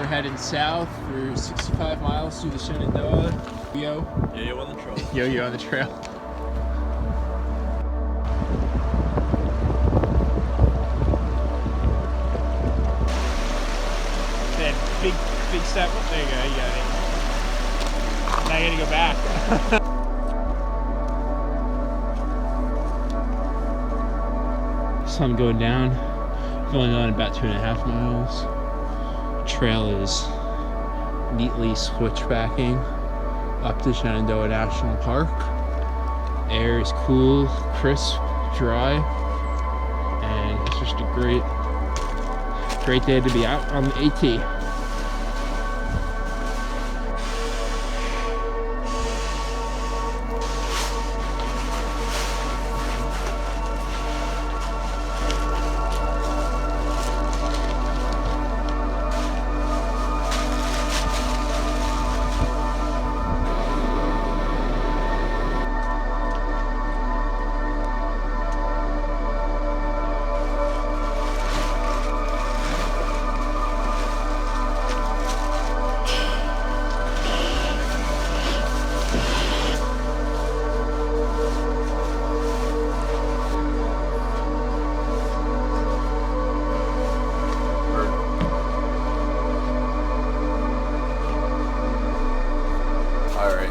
We're heading south for 65 miles through the Shenandoah. Yoyo on the trail. Yoyo on the trail. That big step. There you go. You got it. Now you gotta go back. Sun going down. Going on about 2.5 miles. Trail is neatly switchbacking up to Shenandoah National Park. Air is cool, crisp, dry, and it's just a great day to be out on the AT.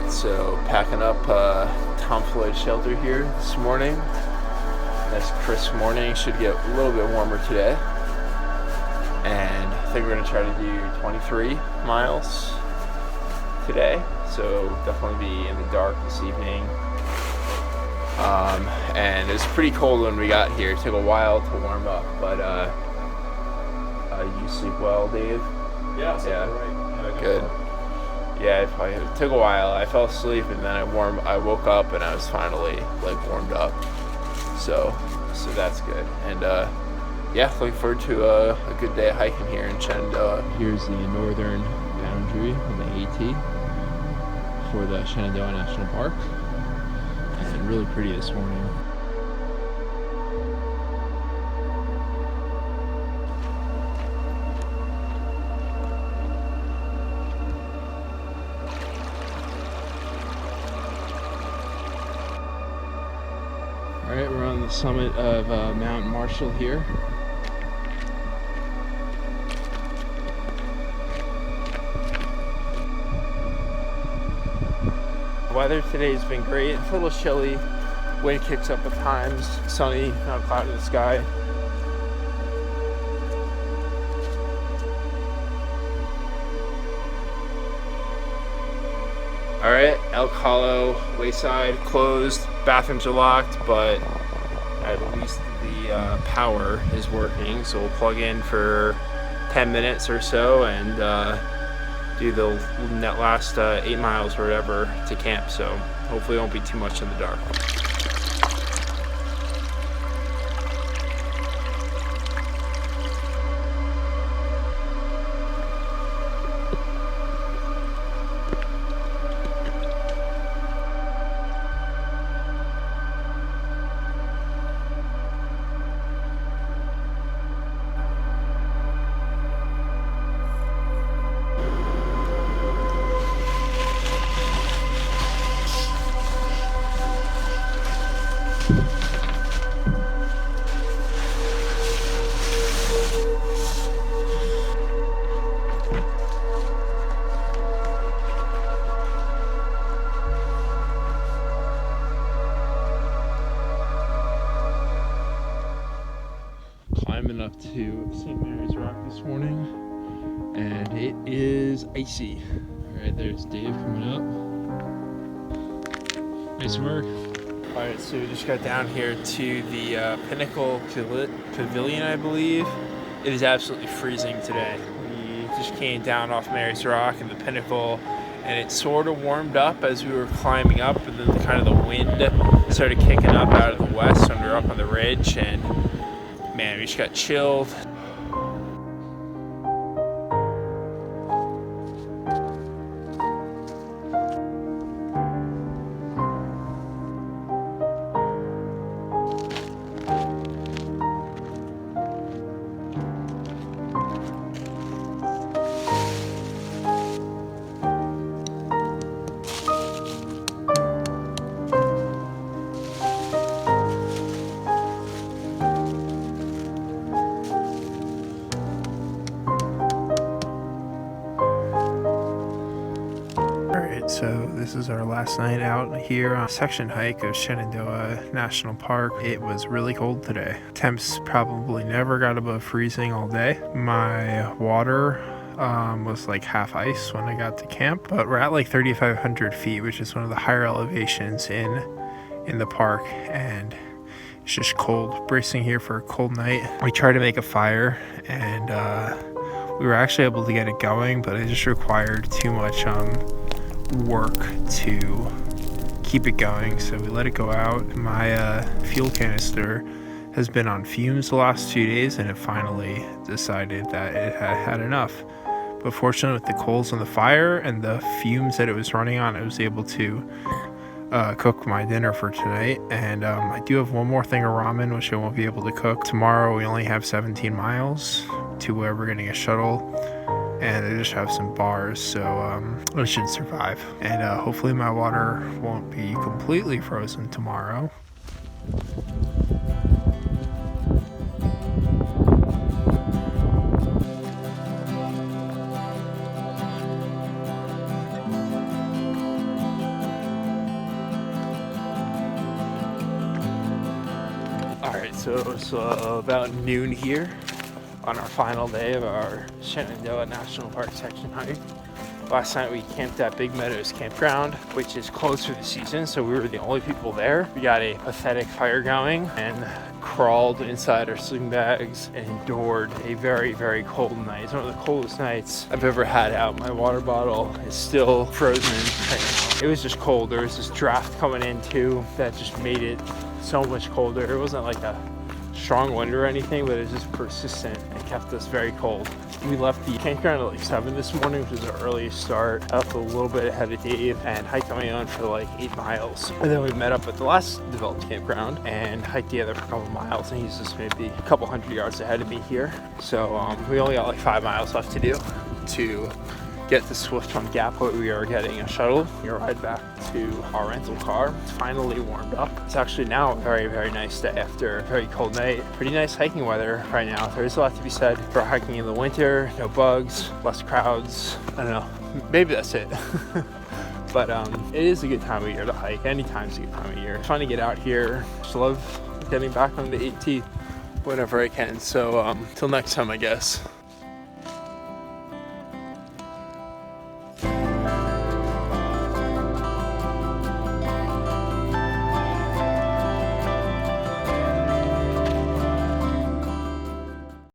So packing up Tom Floyd shelter here this morning. Nice crisp morning. Should get a little bit warmer today. And I think we're gonna try to do 23 miles today. So definitely be in the dark this evening. And it was pretty cold when we got here. It took a while to warm up, but you sleep well, Dave? Yeah, right. Good. Yeah, it took a while. I fell asleep and then I woke up and I was finally like warmed up. So that's good. And yeah, looking forward to a good day of hiking here in Shenandoah. Here's the northern boundary on the AT for the Shenandoah National Park. And really pretty this morning. Alright, we're on the summit of Mount Marshall here. The weather today has been great. It's a little chilly. Wind kicks up at times. Sunny, not a cloud in the sky. Alright, Elk Hollow, Wayside closed, bathrooms are locked, but at least the power is working, so we'll plug in for 10 minutes or so and do the last 8 miles or whatever to camp, so hopefully it won't be too much in the dark. Climbing up to St. Mary's Rock this morning, and it is icy. All right, there's Dave coming up. Nice work. All right, so we just got down here to the Pinnacle Pavilion, I believe. It is absolutely freezing today. We just came down off Mary's Rock and the Pinnacle, and it sort of warmed up as we were climbing up, and then kind of the wind started kicking up out of the west when we were up on the ridge, and man, we just got chilled. So this is our last night out here on a section hike of Shenandoah National Park. It was really cold today. Temps probably never got above freezing all day. My water was like half ice when I got to camp, but we're at like 3,500 feet, which is one of the higher elevations in the park, and it's just cold. Bracing here for a cold night. We tried to make a fire, and we were actually able to get it going, but it just required too much work to keep it going, so we let it go out. My fuel canister has been on fumes the last 2 days, and it finally decided that it had had enough. But fortunately, with the coals on the fire and the fumes that it was running on, I was able to cook my dinner for tonight. And I do have one more thing of ramen, which I won't be able to cook. Tomorrow we only have 17 miles to where we're getting a shuttle, and I just have some bars, so I should survive. And hopefully my water won't be completely frozen tomorrow. Alright, so it's about noon here on our final day of our Shenandoah National Park section hike. Last night we camped at Big Meadows Campground, which is closed for the season, so we were the only people there. We got a pathetic fire going and crawled inside our sleeping bags and endured a very, very cold night. It's one of the coldest nights I've ever had out. My water bottle is still frozen right now. It was just cold. There was this draft coming in too that just made it so much colder. It wasn't like a strong wind or anything, but it was just persistent and kept us very cold. We left the campground at like 7 this morning, which was our earliest start. Up a little bit ahead of Dave and hiked on my own for like 8 miles. And then we met up at the last developed campground and hiked together for a couple miles, and he's just maybe a couple hundred yards ahead of me here. So we only got like 5 miles left to do to get to Swift on Gap, but we are getting a shuttle. We ride back to our rental car. It's finally warmed up. It's actually now a very, very nice day after a very cold night. Pretty nice hiking weather right now. There's a lot to be said for hiking in the winter. No bugs, less crowds. I don't know, maybe that's it. But it is a good time of year to hike. Anytime's a good time of year. It's fun to get out here. Just love getting back on the AT whenever I can. So till next time, I guess.